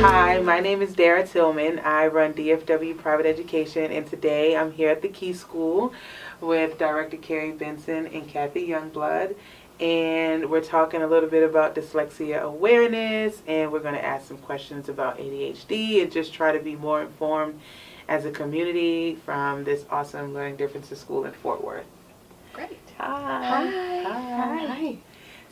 Hi, my name is Dara Tillman. I run DFW Private Education, and today I'm here at the Key School with Director Kerri, Benson, and Cathy, Youngblood. And we're talking a little bit about dyslexia awareness, and we're going to ask some questions about ADHD and just try to be more informed as a community from this awesome Learning Differences School in Fort Worth. Great. Hi. Hi.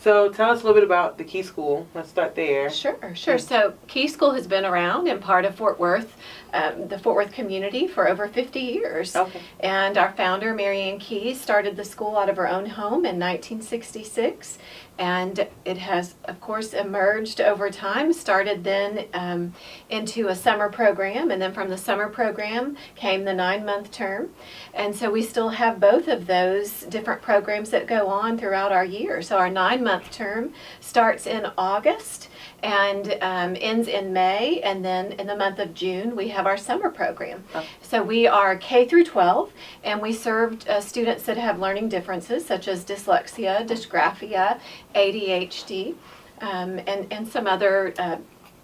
So tell us a little bit about the Key School. Let's start there. Sure. So Key School has been around and part of Fort Worth, the Fort Worth community for over 50 years. Okay. And our founder, Mary Ann Key, started the school out of her own home in 1966. And it has, of course, emerged over time, started then into a summer program, and then from the summer program came the 9-month term. And so we still have both of those different programs that go on throughout our year. So our 9-month term starts in August and ends in May, and then in the month of June we have our summer program. Oh. So we are K through 12, and we serve students that have learning differences such as dyslexia, dysgraphia, ADHD, and some other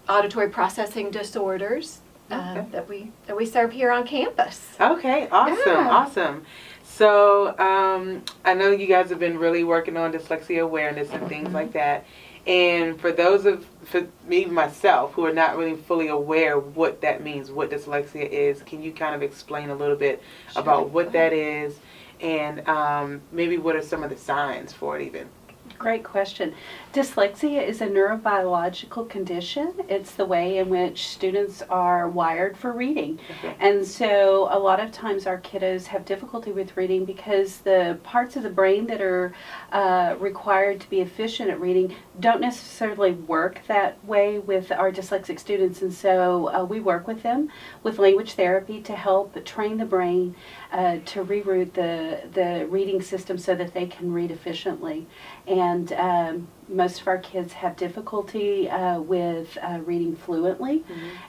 auditory processing disorders that we serve here on campus. Okay, awesome, Yeah. awesome. So I know you guys have been really working on dyslexia awareness and things like that. And for me, myself, who are not really fully aware what that means, what dyslexia is, can you kind of explain a little bit about what that is and maybe what are some of the signs for it even? Great question. Dyslexia is a neurobiological condition. It's the way in which students are wired for reading. Okay. And so a lot of times our kiddos have difficulty with reading because the parts of the brain that are required to be efficient at reading don't necessarily work that way with our dyslexic students. And so we work with them with language therapy to help train the brain to reroute the reading system so that they can read efficiently. And most of our kids have difficulty with reading fluently,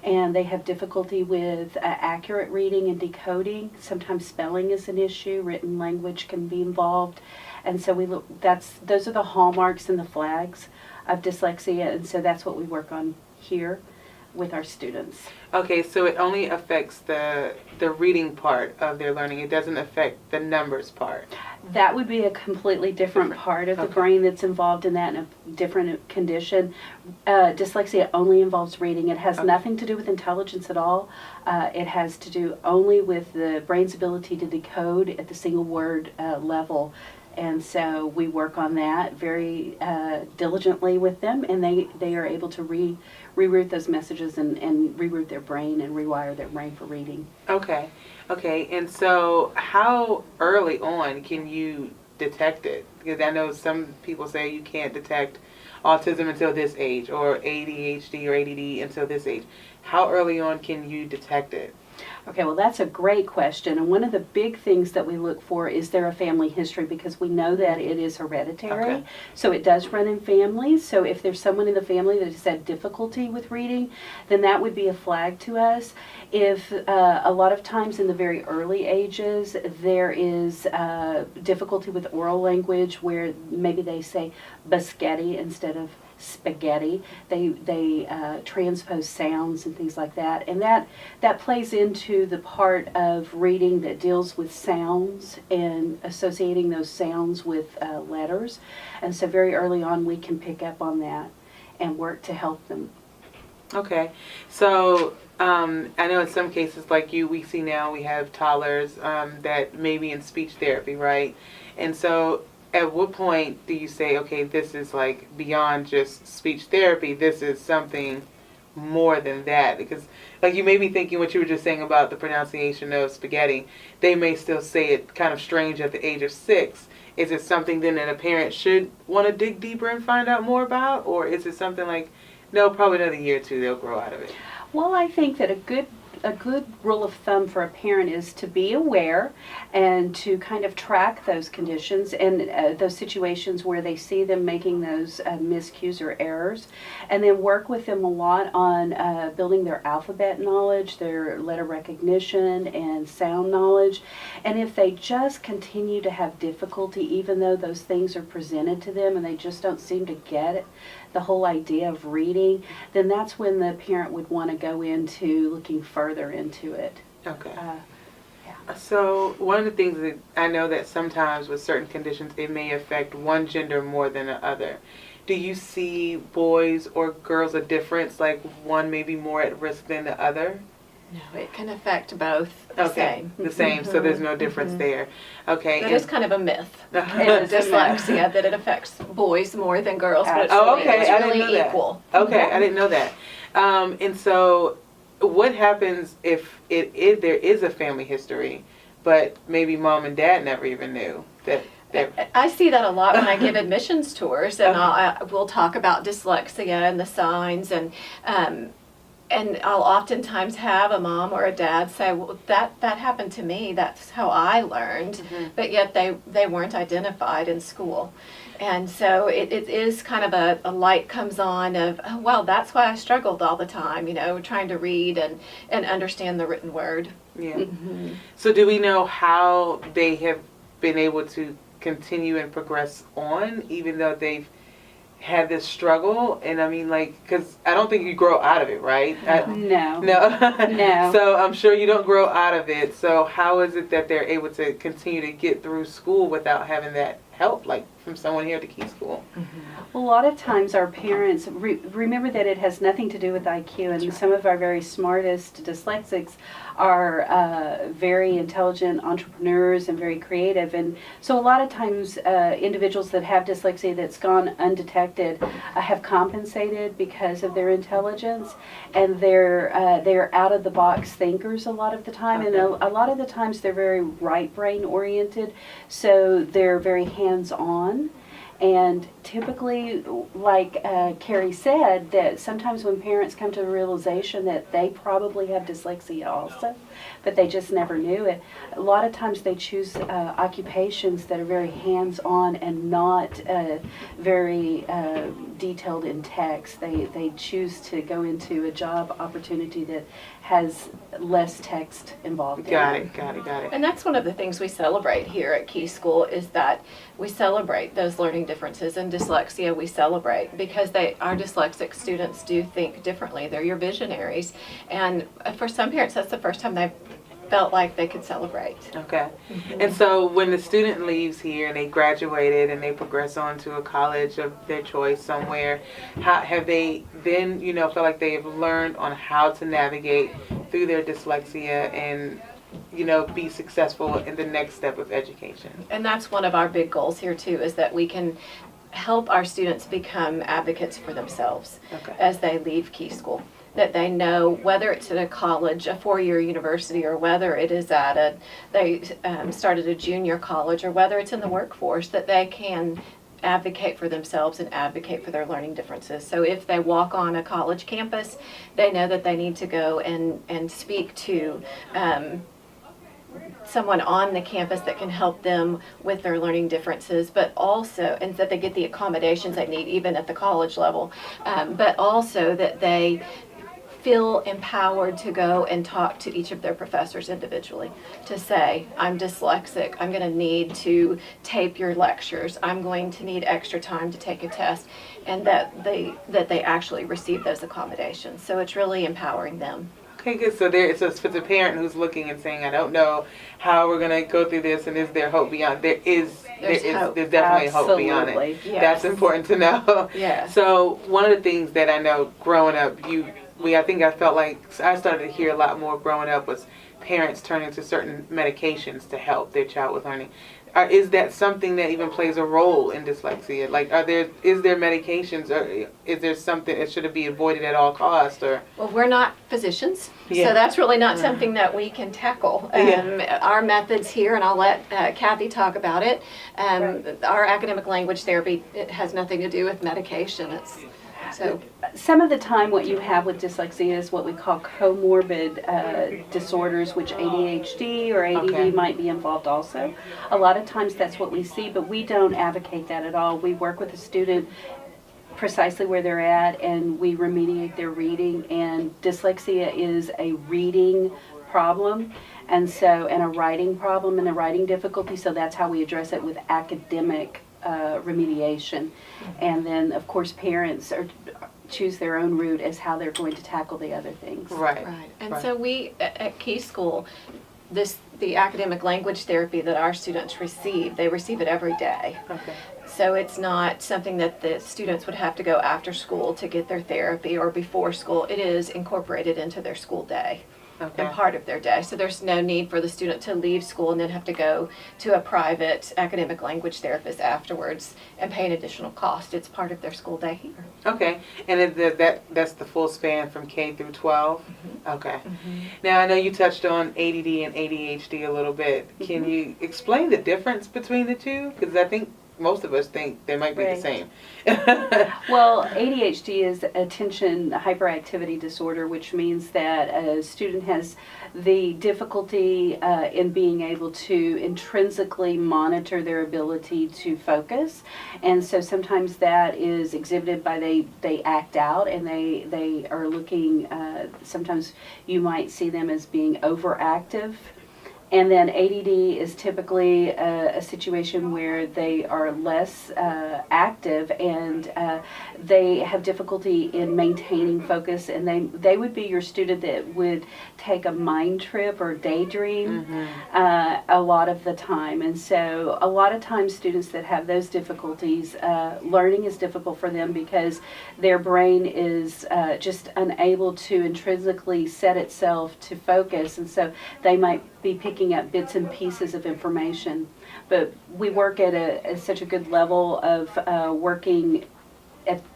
and they have difficulty with accurate reading and decoding. Sometimes spelling is an issue, written language can be involved, and so those are the hallmarks and the flags of dyslexia, and so that's what we work on here with our students. Okay, so it only affects the reading part of their learning. It doesn't affect the numbers part. That would be a completely different part of the brain that's involved in that, in a different condition. Dyslexia only involves reading. It has nothing to do with intelligence at all. It has to do only with the brain's ability to decode at the single word level. And so we work on that very diligently with them, and they are able to reroute those messages and reroute their brain and rewire their brain for reading. Okay. And so how early on can you detect it? Because I know some people say you can't detect autism until this age, or ADHD or ADD until this age. How early on can you detect it? Okay, well, that's a great question, and one of the big things that we look for is there a family history, because we know that it is hereditary. Okay. So it does run in families. So if there's someone in the family that has had difficulty with reading, then that would be a flag to us. If a lot of times in the very early ages there is difficulty with oral language, where maybe they say biscotti instead of spaghetti, they transpose sounds and things like that, and that plays into the part of reading that deals with sounds and associating those sounds with letters. And so very early on we can pick up on that and work to help them. Okay, so I know in some cases like we see now we have toddlers that may be in speech therapy, right? And so at what point do you say, okay, this is like beyond just speech therapy, this is something more than that? Because like you may be thinking what you were just saying about the pronunciation of spaghetti, they may still say it kind of strange at the age of 6. Is it something then that a parent should want to dig deeper and find out more about? Or is it something like, no, probably another year or two they'll grow out of it? Well, I think that a good rule of thumb for a parent is to be aware and to kind of track those conditions and those situations where they see them making those miscues or errors, and then work with them a lot on building their alphabet knowledge, their letter recognition, and sound knowledge. And if they just continue to have difficulty, even though those things are presented to them and they just don't seem to get it, the whole idea of reading, then that's when the parent would want to go into looking further into it. Okay. Yeah. So one of the things that I know that sometimes with certain conditions it may affect one gender more than the other. Do you see boys or girls a difference, like one may be more at risk than the other? No, it can affect both the same. The same, so there's no difference there. Okay. That is kind of a myth. It is a myth. Dyslexia, that it affects boys more than girls, but it's Oh, really, okay. it's I didn't really know that. equal. Okay, I didn't know that. And so what happens if there is a family history, but maybe mom and dad never even knew that? I see that a lot when I give admissions tours, and we'll talk about dyslexia and the signs, and I'll oftentimes have a mom or a dad say, well, that happened to me, that's how I learned, but yet they weren't identified in school. And so it is kind of a light comes on of, oh, well, that's why I struggled all the time, trying to read and understand the written word. Yeah. So do we know how they have been able to continue and progress on, even though they've had this struggle? And I mean, like, because I don't think you grow out of it, right? No. No. So I'm sure you don't grow out of it. So how is it that they're able to continue to get through school without having that help, like from someone here at the Key School? A lot of times our parents, remember that it has nothing to do with IQ, and some of our very smartest dyslexics are very intelligent entrepreneurs and very creative, and so a lot of times individuals that have dyslexia that's gone undetected have compensated because of their intelligence, and they're out of the box thinkers a lot of the time. Okay. And a lot of the times they're very right brain oriented, so they're very hands-on. And typically, like Kerri said, that sometimes when parents come to the realization that they probably have dyslexia also, but they just never knew it, a lot of times they choose occupations that are very hands-on and not very detailed in text. They choose to go into a job opportunity that has less text involved in it. Got it. And that's one of the things we celebrate here at Key School, is that we celebrate those learning differences. In dyslexia, we celebrate because our dyslexic students do think differently. They're your visionaries. And for some parents, that's the first time they've felt like they could celebrate. Okay. And so when the student leaves here and they graduated and they progress on to a college of their choice somewhere, how have they then, feel like they have learned on how to navigate through their dyslexia and, be successful in the next step of education? And that's one of our big goals here too, is that we can help our students become advocates for themselves as they leave Key School. That they know, whether it's at a college, a four-year university, or whether it is at they started a junior college, or whether it's in the workforce, that they can advocate for themselves and advocate for their learning differences. So if they walk on a college campus, they know that they need to go and speak to someone on the campus that can help them with their learning differences, but also, and that they get the accommodations they need even at the college level, but also that they feel empowered to go and talk to each of their professors individually, to say, I'm dyslexic, I'm going to need to tape your lectures, I'm going to need extra time to take a test, and that they actually receive those accommodations. So it's really empowering them. Okay, good. So for the parent who's looking and saying, I don't know how we're going to go through this, and is there hope beyond? There's definitely hope beyond it. Yes. That's important to know. Yes. So one of the things that I know growing up, I think I felt like I started to hear a lot more growing up was parents turning to certain medications to help their child with learning. Is that something that even plays a role in dyslexia? Like, is there medications, or is there something that should be avoided at all costs? Or well, we're not physicians, Yeah. so that's really not something that we can tackle. Our methods here, and I'll let Cathy talk about it. Our academic language therapy, it has nothing to do with medication. So some of the time what you have with dyslexia is what we call comorbid disorders, which ADHD or ADD might be involved also. A lot of times that's what we see, but we don't advocate that at all. We work with a student precisely where they're at, and we remediate their reading, and dyslexia is a reading problem, and a writing problem and a writing difficulty, so that's how we address it with academic remediation. And then, of course, parents choose their own route as how they're going to tackle the other things. Right. Right. And Right. so we, at Key School, the academic language therapy that our students receive, they receive it every day. Okay. So it's not something that the students would have to go after school to get their therapy or before school. It is incorporated into their school day Okay. and part of their day. So there's no need for the student to leave school and then have to go to a private academic language therapist afterwards and pay an additional cost. It's part of their school day here. Okay. And that's the full span from K through 12? Okay. Mm-hmm. Now, I know you touched on ADD and ADHD a little bit. Can you explain the difference between the two? Because I think most of us think they might be the Right. same. Well, ADHD is attention hyperactivity disorder, which means that a student has the difficulty in being able to intrinsically monitor their ability to focus. And so sometimes that is exhibited by they act out and they are looking, sometimes you might see them as being overactive. And then ADD is typically a situation where they are less active and they have difficulty in maintaining focus, and they would be your student that would take a mind trip or daydream a lot of the time. And so a lot of times students that have those difficulties, learning is difficult for them because their brain is just unable to intrinsically set itself to focus, and so they might be picking up bits and pieces of information. But we work at such a good level of working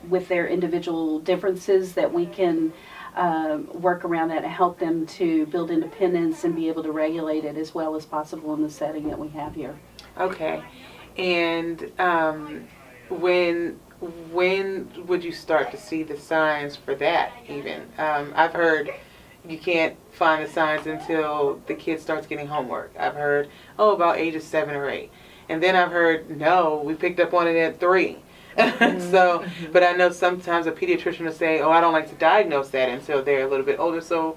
with their individual differences that we can work around that and help them to build independence and be able to regulate it as well as possible in the setting that we have here. Okay. And when would you start to see the signs for that even? I've heard you can't find the signs until the kid starts getting homework. I've heard, about ages 7 or 8. And then I've heard, no, we picked up on it at 3. So, but I know sometimes a pediatrician will say, I don't like to diagnose that until they're a little bit older. So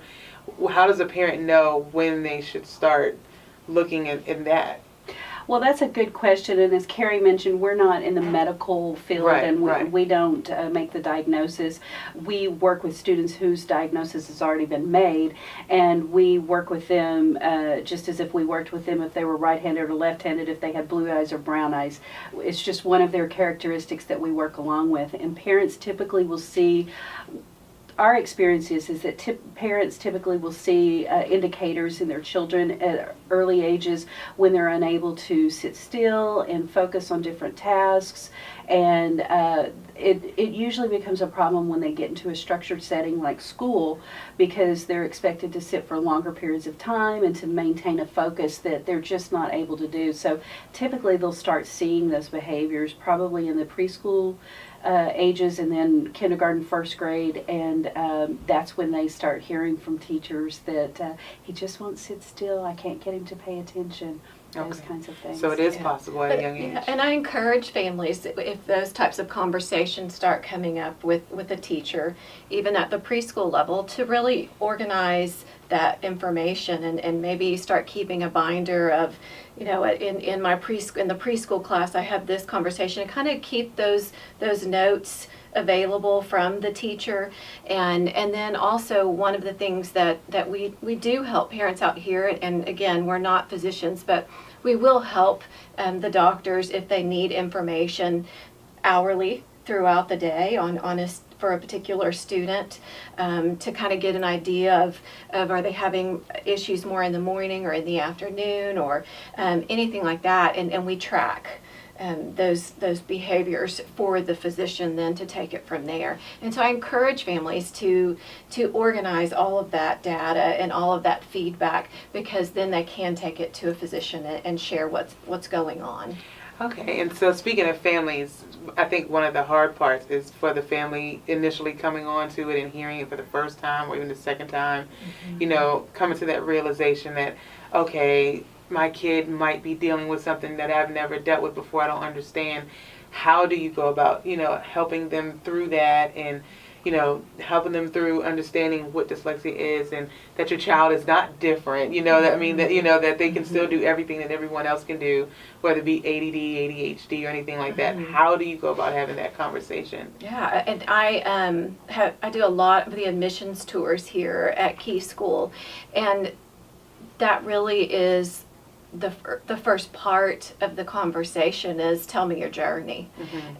how does a parent know when they should start looking in that? Well, that's a good question, and as Kerri mentioned, we're not in the medical field, Right, and right. we don't make the diagnosis. We work with students whose diagnosis has already been made, and we work with them just as if we worked with them if they were right-handed or left-handed, if they had blue eyes or brown eyes. It's just one of their characteristics that we work along with, and parents typically will see. Our experience is that parents typically will see indicators in their children at early ages when they're unable to sit still and focus on different tasks, and it usually becomes a problem when they get into a structured setting like school, because they're expected to sit for longer periods of time and to maintain a focus that they're just not able to do. So typically they'll start seeing those behaviors probably in the preschool ages, and then kindergarten, first grade, and that's when they start hearing from teachers that he just won't sit still, I can't get him to pay attention, those Okay. kinds of things. So it is Yeah. possible at a young age. And I encourage families, if those types of conversations start coming up with a teacher, even at the preschool level, to really organize that information and maybe start keeping a binder of, in my in the preschool class I have this conversation, and kind of keep those notes available from the teacher. And then also one of the things that we do help parents out here, and again, we're not physicians, but we will help the doctors if they need information hourly throughout the day for a particular student, to kind of get an idea of are they having issues more in the morning or in the afternoon or anything like that, and we track those behaviors for the physician then to take it from there. And so I encourage families to organize all of that data and all of that feedback, because then they can take it to a physician and share what's going on. Okay, and so speaking of families, I think one of the hard parts is for the family initially coming on to it and hearing it for the first time or even the second time, coming to that realization that, okay, my kid might be dealing with something that I've never dealt with before, I don't understand. How do you go about, helping them through that and, helping them through understanding what dyslexia is and that your child is not different, that they can still do everything that everyone else can do, whether it be ADD, ADHD, or anything like that. How do you go about having that conversation? Yeah, and I do a lot of the admissions tours here at Key School, and that really is the first part of the conversation is tell me your journey.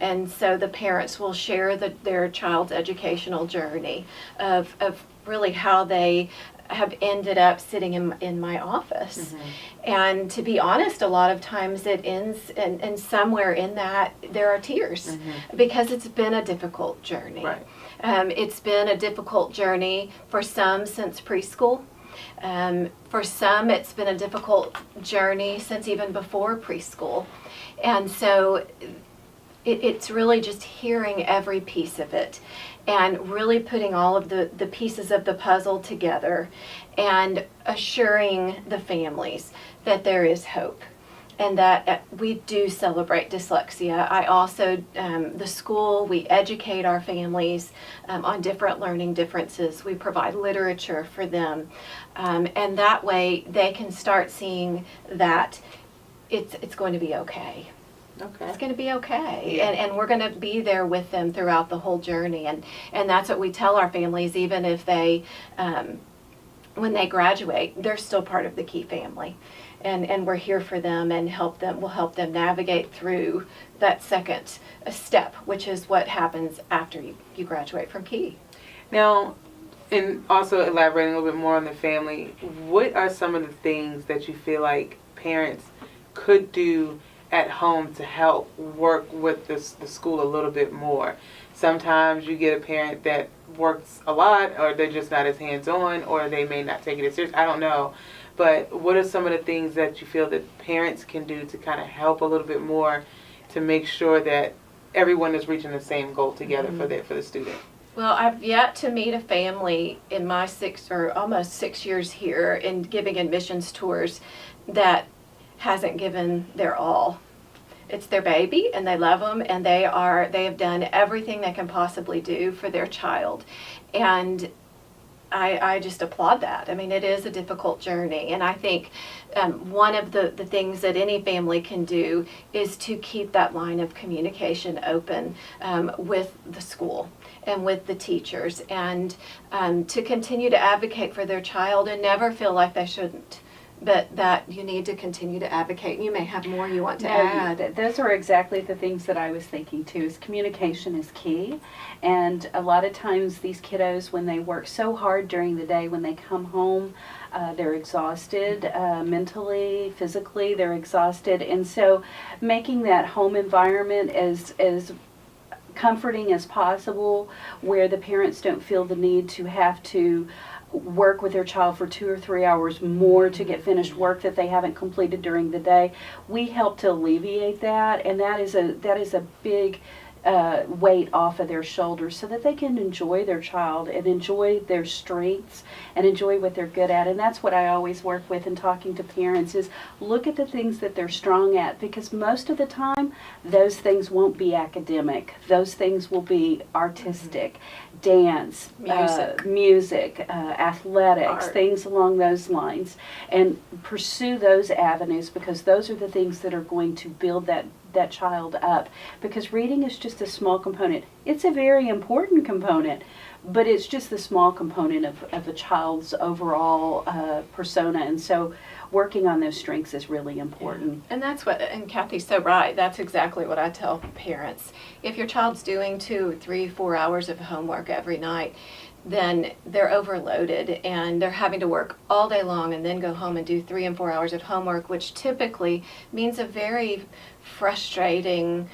And so the parents will share their child's educational journey of really how they have ended up sitting in my office. And to be honest, a lot of times it ends and somewhere in that there are tears because it's been a difficult journey. Right. It's been a difficult journey for some since preschool. For some, it's been a difficult journey since even before preschool. And so it's really just hearing every piece of it and really putting all of the pieces of the puzzle together and assuring the families that there is hope and that we do celebrate dyslexia. I also, the school, we educate our families on different learning differences. We provide literature for them. And that way they can start seeing that it's going to be okay. Okay. It's going to be okay. Yeah. And we're going to be there with them throughout the whole journey. And that's what we tell our families, even if they, when they graduate, they're still part of the Key family. And we're here for them and we'll help them navigate through that second step, which is what happens after you graduate from Key. Now, and also elaborating a little bit more on the family, what are some of the things that you feel like parents could do at home to help work with the school a little bit more? Sometimes you get a parent that works a lot, or they're just not as hands-on, or they may not take it as serious. I don't know. But what are some of the things that you feel that parents can do to kind of help a little bit more to make sure that everyone is reaching the same goal together for the student? Well, I've yet to meet a family in my almost 6 years here in giving admissions tours that hasn't given their all. It's their baby and they love them and they have done everything they can possibly do for their child. And I just applaud that. I mean, it is a difficult journey, and I think one of the things that any family can do is to keep that line of communication open with the school and with the teachers, and to continue to advocate for their child and never feel like they shouldn't. But that you need to continue to advocate. You may have more you want to add. Those are exactly the things that I was thinking too, is communication is key. And a lot of times these kiddos, when they work so hard during the day, when they come home, they're exhausted mentally, physically, they're exhausted. And so making that home environment as comforting as possible, where the parents don't feel the need to have to work with their child for 2 or 3 hours more to get finished work that they haven't completed during the day. We help to alleviate that, and that is a big weight off of their shoulders so that they can enjoy their child and enjoy their strengths and enjoy what they're good at. And that's what I always work with in talking to parents, is look at the things that they're strong at, because most of the time those things won't be academic. Those things will be artistic, dance, music, athletics, art, things along those lines. And pursue those avenues, because those are the things that are going to build that child up, because reading is just a small component. It's a very important component, but it's just the small component of a child's overall persona, and so working on those strengths is really important. And that's what, and Cathy's so right, that's exactly what I tell parents. If your child's doing 2, 3, 4 hours of homework every night, then they're overloaded and they're having to work all day long and then go home and do 3 and 4 hours of homework, which typically means a very frustrating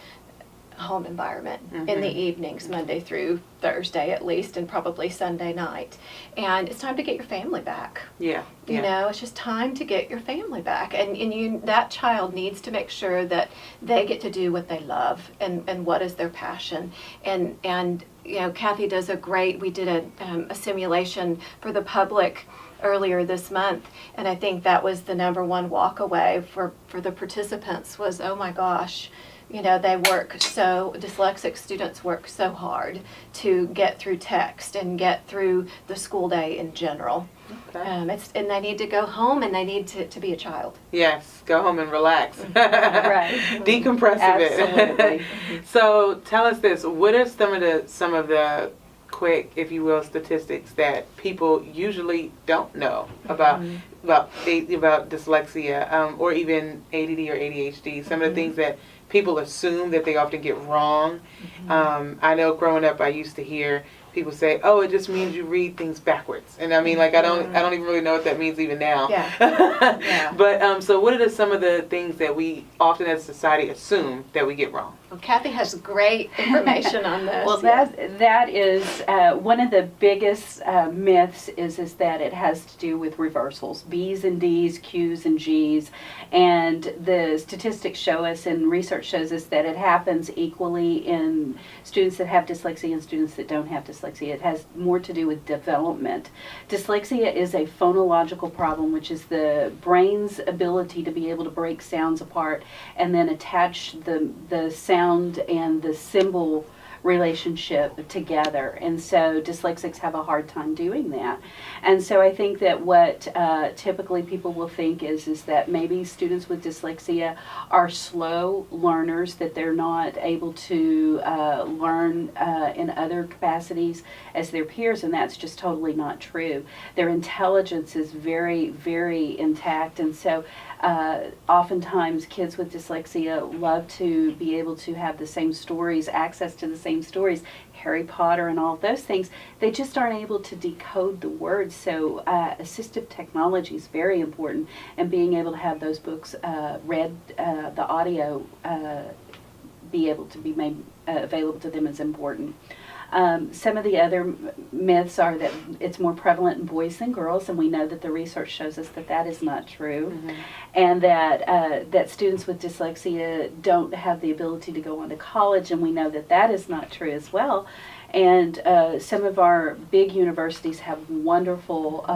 home environment in the evenings, Monday through Thursday at least, and probably Sunday night. And it's time to get your family back. Yeah. You know, it's just time to get your family back. And that child needs to make sure that they get to do what they love and what is their passion. And you know, Cathy does we did a simulation for the public earlier this month, and I think that was the number one walk away for the participants was, oh my gosh, You know, dyslexic students work so hard to get through text and get through the school day in general. Okay. And they need to go home and they need to be a child. Yes, go home and relax. Right. Decompress a bit. Absolutely. So tell us this, what are some of the quick, if you will, statistics that people usually don't know about dyslexia, or even ADD or ADHD, some of the things that people assume that they often get wrong. I know growing up I used to hear people say, "Oh, it just means you read things backwards," and I mean, like, I don't even really know what that means even now. Yeah. But so, what are some of the things that we often as a society assume that we get wrong? Well, Cathy has great information on this. Well, that is one of the biggest myths is that it has to do with reversals, B's and D's, Q's and G's, and the statistics show us and research shows us that it happens equally in students that have dyslexia and students that don't have dyslexia. It has more to do with development. Dyslexia is a phonological problem, which is the brain's ability to be able to break sounds apart and then attach the sound and the symbol relationship together, and so dyslexics have a hard time doing that. And so I think that what typically people will think is that maybe students with dyslexia are slow learners, that they're not able to learn in other capacities as their peers, and that's just totally not true. Their intelligence is very, very intact, and so oftentimes kids with dyslexia love to be able to have the same stories, access to the same stories, Harry Potter and all those things. They just aren't able to decode the words, so assistive technology is very important, and being able to have those books read, the audio be able to be made available to them is important. Some of the other myths are that it's more prevalent in boys than girls, and we know that the research shows us that that is not true, and that students with dyslexia don't have the ability to go on to college, and we know that that is not true as well. And some of our big universities have wonderful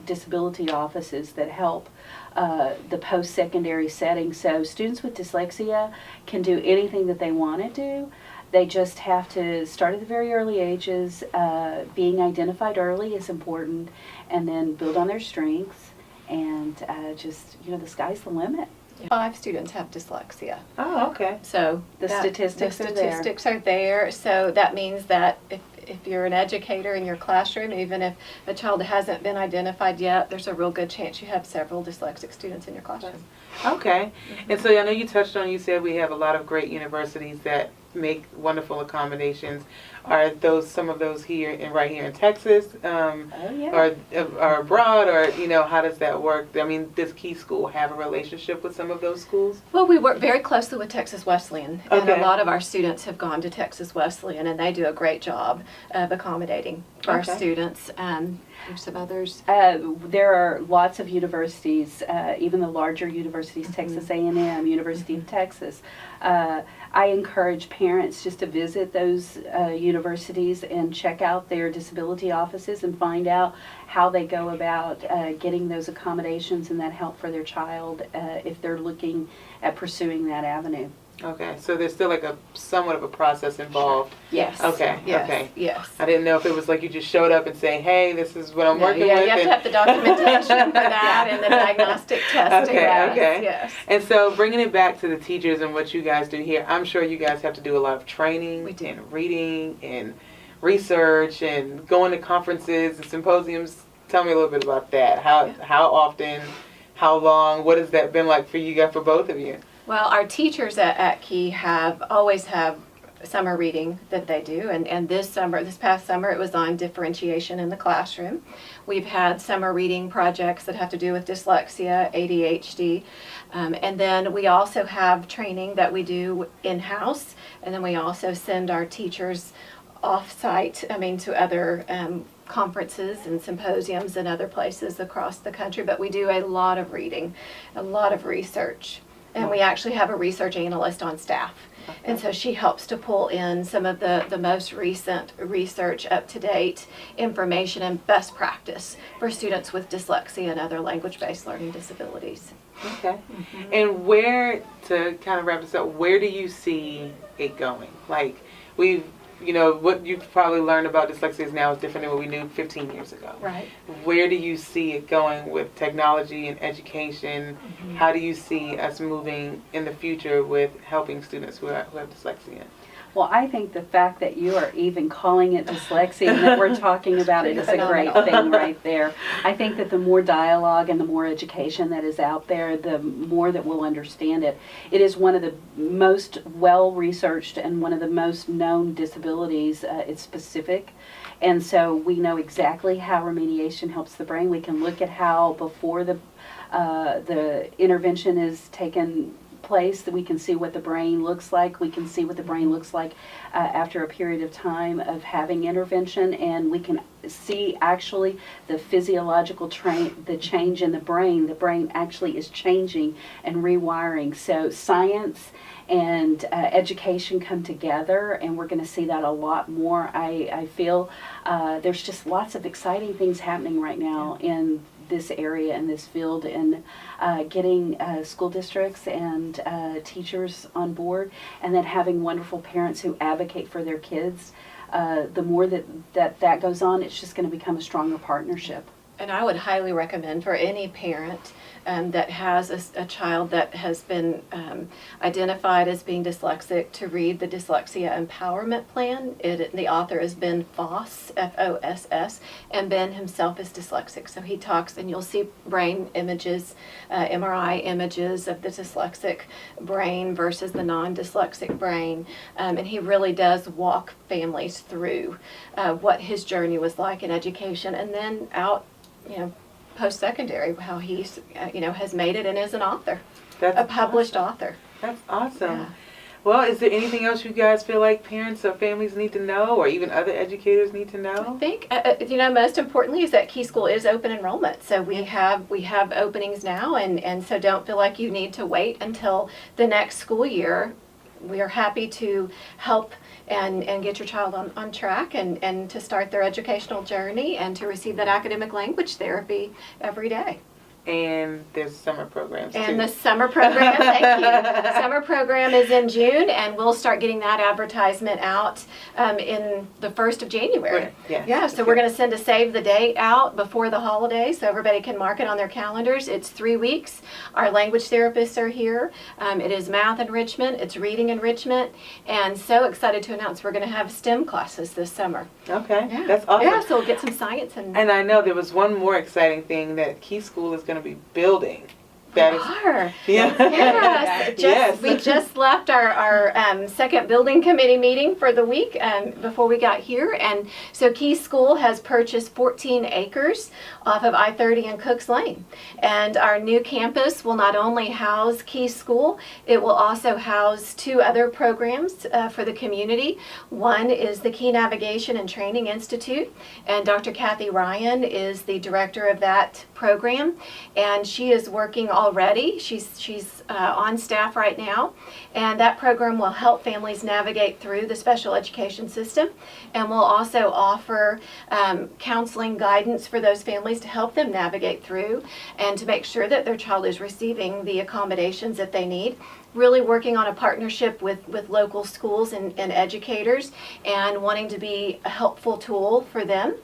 disability offices that help the post-secondary setting. So students with dyslexia can do anything that they want to do. They just have to start at the very early ages. Being identified early is important, and then build on their strengths, and just, the sky's the limit. 5 students have dyslexia. Oh, okay. So The statistics are there. So that means that if you're an educator in your classroom, even if a child hasn't been identified yet, there's a real good chance you have several dyslexic students in your classroom. Okay. And so I know you said we have a lot of great universities that make wonderful accommodations. Are some of those right here in Texas, or abroad, or how does that work? I mean, does Key School have a relationship with some of those schools? Well, we work very closely with Texas Wesleyan, and Okay. a lot of our students have gone to Texas Wesleyan, and they do a great job of accommodating for our Okay. students. There's some others. There are lots of universities, even the larger universities, Texas A&M, University of Texas. I encourage parents just to visit those universities and check out their disability offices and find out how they go about getting those accommodations and that help for their child if they're looking at pursuing that avenue. Okay, so there's still like somewhat of a process involved. Yes. Okay. Yes. Okay. Yes. I didn't know if it was like you just showed up and saying, "Hey, this is what I'm working with." You have to have the documentation for that and the diagnostic testing. Okay, Yes, okay. Yes. And so bringing it back to the teachers and what you guys do here, I'm sure you guys have to do a lot of training We do. and reading and research and going to conferences and symposiums. Tell me a little bit about that. How often, how long, what has that been like for you guys, for both of you? Well, our teachers at Key always have summer reading that they do, and this past summer, it was on differentiation in the classroom. We've had summer reading projects that have to do with dyslexia, ADHD, and then we also have training that we do in-house, and then we also send our teachers off-site, to other conferences and symposiums and other places across the country, but we do a lot of reading, a lot of research. And we actually have a research analyst on staff. And so she helps to pull in some of the most recent research, up-to-date information and best practice for students with dyslexia and other language-based learning disabilities. Okay. And where, to kind of wrap this up, where do you see it going? Like, what you've probably learned about dyslexia now is different than what we knew 15 years ago. Right. Where do you see it going with technology and education? How do you see us moving in the future with helping students who have dyslexia? Well, I think the fact that you are even calling it dyslexia and that we're talking about it is a great thing right there. I think that the more dialogue and the more education that is out there, the more that we'll understand it. It is one of the most well-researched and one of the most known disabilities. It's specific. And so we know exactly how remediation helps the brain. We can look at how before the intervention is taken place, that we can see what the brain looks like. We can see what the brain looks like after a period of time of having intervention, and we can see actually the physiological the change in the brain. The brain actually is changing and rewiring. So science and education come together, and we're going to see that a lot more. I feel there's just lots of exciting things happening right now in this area and this field, and getting school districts and teachers on board, and then having wonderful parents who advocate for their kids. The more that goes on, it's just going to become a stronger partnership. And I would highly recommend for any parent that has a child that has been identified as being dyslexic to read the Dyslexia Empowerment Plan. The author is Ben Foss, F-O-S-S, and Ben himself is dyslexic. So he talks, and you'll see brain images, MRI images of the dyslexic brain versus the non-dyslexic brain. And he really does walk families through what his journey was like in education, and then out, post-secondary, how he's, has made it and is an author, a published author. That's awesome. Yeah. Well, is there anything else you guys feel like parents or families need to know, or even other educators need to I know? think, most importantly is that Key School is open enrollment. So we have openings now, and so don't feel like you need to wait until the next school year. We are happy to help and get your child on track and to start their educational journey and to receive that academic language therapy every day. And there's summer programs too. And the summer program, thank you. Summer program is in June, and we'll start getting that advertisement out in the 1st of January. Right. Yes. Yeah, so we're going to send a save the date out before the holidays so everybody can mark it on their calendars. It's 3 weeks. Our language therapists are here. It is math enrichment, it's reading enrichment, and so excited to announce we're going to have STEM classes this summer. Okay, Yeah. that's awesome. Yeah, so we'll get some science and I know there was one more exciting thing that Key School is going to be building. That is, are. yeah. Yes, Yes. we just left our second building committee meeting for the week before we got here, and so Key School has purchased 14 acres off of I-30 and Cooks Lane, and our new campus will not only house Key School, it will also house 2 other programs for the community. One is the Key Navigation and Training Institute, and Dr. Cathy Ryan is the director of that program, and she is working already. She's on staff right now, and that program will help families navigate through the special education system, and will also offer counseling guidance for those families to help them navigate through and to make sure that their child is receiving the accommodations that they need. Really working on a partnership with local schools and educators, and wanting to be a helpful tool for them.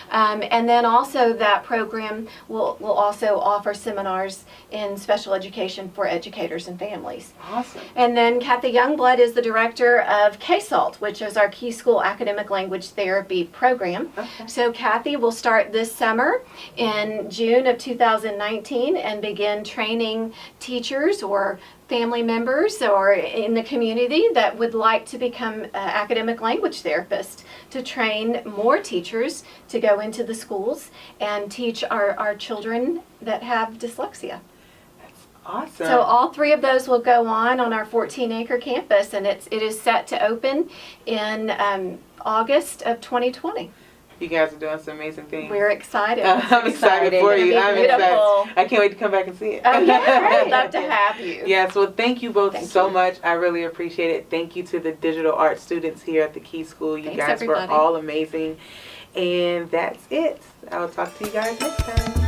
And then also that program will also offer seminars in special education for educators and families. Awesome. And then Cathy Youngblood is the director of KSALT, which is our Key School Academic Language Therapy program. Okay. So Cathy will start this summer in June of 2019 and begin training teachers or family members or in the community that would like to become academic language therapists, to train more teachers to go into the schools and teach our children that have dyslexia. Awesome. So all 3 of those will go on our 14-acre campus, and it is set to open in August of 2020. You guys are doing some amazing things. We're excited. I'm excited for you. I'm beautiful. excited. I can't wait to come back and see it. Oh, yeah, I'd love to have you. Yes, well, thank you both Thank so you. much. I really appreciate it. Thank you to the digital art students here at the Key School. You Thanks, guys everybody. were all amazing. And that's it. I will talk to you guys next time.